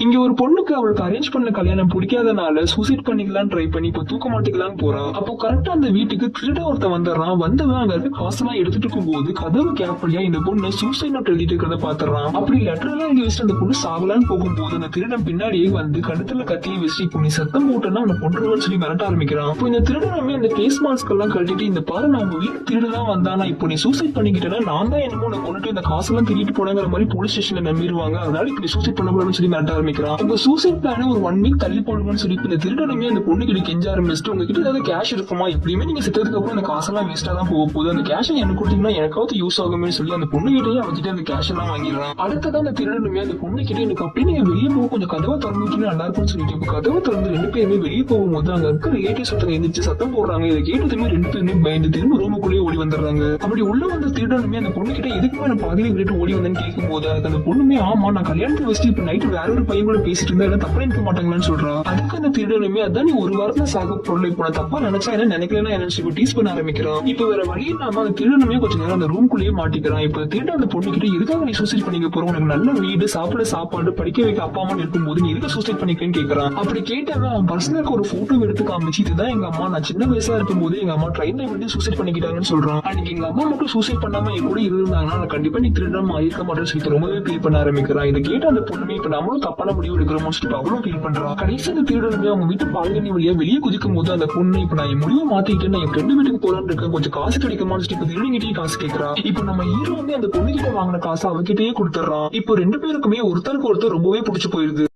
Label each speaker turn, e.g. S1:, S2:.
S1: இங்க ஒரு பொண்ணுக்கு அவளுக்கு அரேஞ்ச் பண்ண கல்யாணம் பிடிக்காதனால சூசைட் பண்ணிக்கலாம் ட்ரை பண்ணி இப்ப தூக்க மாட்டிக்கலாம் போறா. அப்போ கரெக்டா அந்த வீட்டுக்கு திருட ஒருத்த வந்துடுறான். வந்தவன் அங்க இருக்க காசெல்லாம் எடுத்துட்டு இருக்கும் போது கதவு கேப்லியா இந்த பொண்ணு சூசைட் நோட் எழுதிட்டு இருக்கிறத பாத்துறான். அப்படி லெட்டர் எல்லாம் எழுதி வச்சுட்டு அந்த பொண்ணு சாகலான்னு போகும்போது அந்த திருடன் பின்னாடியே வந்து கழுத்துல கத்தியை வச்சு இப்போ நீ சத்தம் போட்டனா அவனை கொண்டுருவான்னு சொல்லி மிரட்ட ஆரம்பிக்கிறான். இப்போ இந்த திருடனமே அந்த ஃபேஸ் மாஸ்க் எல்லாம் கழட்டிட்டு இந்த பாரு நான் உங்க வீட்டு திருடதான் வந்தானா இப்போ நீ சூசைட் பண்ணிக்கிட்டேன்னா நான் தான் என்னமோ உன்னை கொண்டுட்டு இந்த காசெல்லாம் திருட்டு போனங்கிற மாதிரி போலீஸ் ஸ்டேஷன்ல நம்பிடுவாங்க. அதனால இப்படி சூசைட் பண்ணக்கூடாதுன்னு சொல்லி மிரட்ட ஆரம்பிக்கிறான். உங்க சூசைட் பிளான ஒரு 1 வீக் தள்ளி போடுங்கன்னு சொல்லி இந்த திருடனுமே அந்த பொண்ணு கிட்ட கெஞ்ச ஆரம்பிச்சுட்டு உங்ககிட்ட ஏதாவது கேஷ் இருக்குமா, எப்படியுமே நீங்க செத்ததுக்கு அப்புறம் அந்த காசெல்லாம் வேஸ்டா தான் போக போகுது, அந்த கேஷை எனக்கு கொடுத்தீங்கன்னா எனக்காவது யூஸ் ஆகுமே சொல்லி அந்த பொண்ணு கிட்டே அவகிட்ட அந்த கேஷ் எல்லாம் வாங்கிடுறான். அடுத்ததான் அந்த திருடனுமே அந்த பொண்ணு கிட்ட எனக்கு அப்படியே நீங்க வெளியே போக கொஞ்சம் கதவை திறந்துட்டு நல்லா இருக்கும்னு சொல்லிட்டு இப்போ கதவை திறந்து 2 பேருமே வெளியே போகும்போது அங்க இருக்க ரிலேட்டிவ்ஸ் ஒருத்தங்க எந்திரிச்சு சத்தம் போடுறாங்க. இதை கேட்டதுமே 2 பேருமே பயந்து திரும்ப ரூமுக்குள்ளேயே ஓடி வந்துடுறாங்க. அப்படி உள்ள வந்த திருடனுமே அந்த பொண்ணு கிட்ட எதுக்கு நான் பாதியில விட்டு ஓடி வந்தேன்னு கேட்கும் போது அதுக்கு அந்த பொண்ணுமே ஆமா நான் கல்யாணத்தை வச்சுட்டு இப்ப நைட்டு வேற ஒரு பையன் கூட பேசிட்டு இருந்தா தப்பா நினைக்க மாட்டாங்களான்னு சொல்றான். அதுக்கு அந்த திருடனுமே அதான் நீ ஒரு வாரத்துல சாக பொருள் இப்போ நான் தப்பா நினைச்சா என்ன நினைக்கலன்னா என்ன டீஸ் பண்ண ஆரம்பிக்கிறான். இப்ப வேற வழி இல்லாம அந்த திருடனுமே கொஞ்ச நேரம் அந்த ரூம்குள்ளேயே மாட்டிக்கிறான். இப்ப திருட அந்த பொண்ணு கிட்ட எதுக்காக நீ சூசைட் பண்ணிக்க போற, உனக்கு நல்ல வீடு சாப்பிட சாப்பாடு படிக்க வைக்க அப்பா அம்மா இருக்கும்போது நீ எதுக்கு சூசைட் பண்ணிக்கிறேன்னு கேட்கறான். அப்படி கேட்டவன் அவன் பர்சனலுக்கு ஒரு போட்டோ எடுத்து காமிச்சு இதுதான் எங்க அம்மா, நான் சின்ன வயசா இருக்கும் போது எங்க அம்மா ட்ரெயின்ல விட்டு சூசைட் பண்ணிக்கிட்டாங்கன்னு சொல்றான். அன்னைக்கு எங்க அம்மா மட்டும் சூசைட் பண்ணாம என் கூட இருந்தாங்கன்னா நான் கண்டிப்பா நீ திருடம் இருக்க மாட்டேன்னு சொல்லி ரொம்பவே ஃபீல் பண்ண ஆரம்பிக்கிறான். இதை கேட்ட அந்த பொண்ணுமே இப்ப நம்மளும் தப்பான முடிவு எடுக்கிறோம் சொல்லிட்டு அவ்வளவு ஃபீல் பண்றான். கடைசி அந்த திருடனுமே அவங்க வீட்டு பால்கனி வழியா வெளியே குதிக்கும் போது அந்த பொண்ணு இப்ப நான் என் முடிவை மாத்திக்கிட்டு நான் என் ஃப்ரெண்டு வீட்டுக்கு போலான்னு இருக்கேன், கொஞ்சம் காசு கிடைக்குமான்னு சொல்லி இப்ப திருடங்கிட்டே காசு கேட்கறா. இப்ப நம்ம ஹீரோ வந்து அந்த பொண்ணு கிட்ட வாங்கின காசு அவகிட்டயே கொடுத்துறான். இப்போ 2 பேருக்குமே ஒருத்தருக்கு ஒருத்தர் ரொம்பவே பிடிச்சு போயிருது.